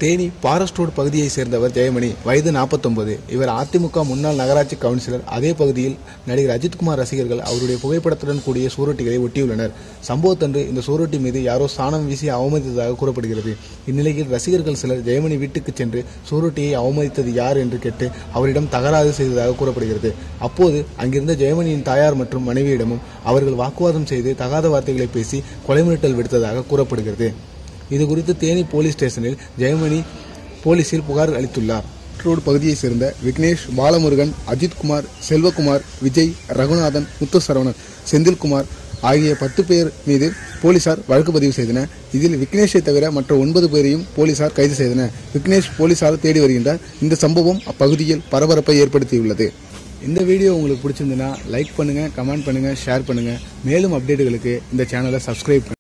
Theni forest road பகுதியை சேர்ந்தவர் ஜெயமணி, வயது 49. இவர் அதிமுக முன்னாள் நகராட்சி கவுன்சிலர். அதே பகுதியில் நடிகர் அஜித்குமார் ரசிகர்கள் அவருடைய புகைப்படத்துடன் கூடிய சுவரொட்டிகளை ஒட்டியுள்ளனர். சம்பவத்தன்று இந்த சுவரொட்டி மீது யாரோ சாணம் வீசி அவமதித்ததாக கூறப்படுகிறது. இந்நிலையில் ரசிகர்கள் சிலர் ஜெயமணி வீட்டுக்கு சென்று சுவரொட்டியை அவமதித்தது யார் என்று கேட்டு அவரிடம் தகராறு செய்ததாக கூறப்படுகிறது. அப்போது அங்கிருந்த ஜெயமணியின் தாயார் மற்றும் மனைவியிடமும் அவர்கள் வாக்குவாதம் செய்து தகாத வார்த்தைகளை பேசி கொலை மிரட்டல் விடுத்ததாக கூறப்படுகிறது. இதுகுறித்து தேனி போலீஸ் ஸ்டேஷனில் ஜெயமணி போலீசில் புகார் அளித்துள்ளார். ரோடு பகுதியைச் சேர்ந்த விக்னேஷ், பாலமுருகன், அஜித்குமார், செல்வகுமார், விஜய், ரகுநாதன், முத்துசரவணன், செந்தில்குமார் ஆகிய 10 பேர் மீது போலீசார் வழக்கு பதிவு செய்தனர். இதில் விக்னேஷை தவிர மற்ற 9 பேரையும் போலீசார் கைது செய்தனர். விக்னேஷ் போலீசார் தேடி வருகின்றார். இந்த சம்பவம் அப்பகுதியில் பரபரப்பை ஏற்படுத்தியுள்ளது. இந்த வீடியோ உங்களுக்கு பிடிச்சிருந்ததுன்னா லைக் பண்ணுங்க, கமெண்ட் பண்ணுங்க, ஷேர் பண்ணுங்க. மேலும் அப்டேட்டுகளுக்கு இந்த சேனலை சப்ஸ்கிரைப் பண்ணுங்க.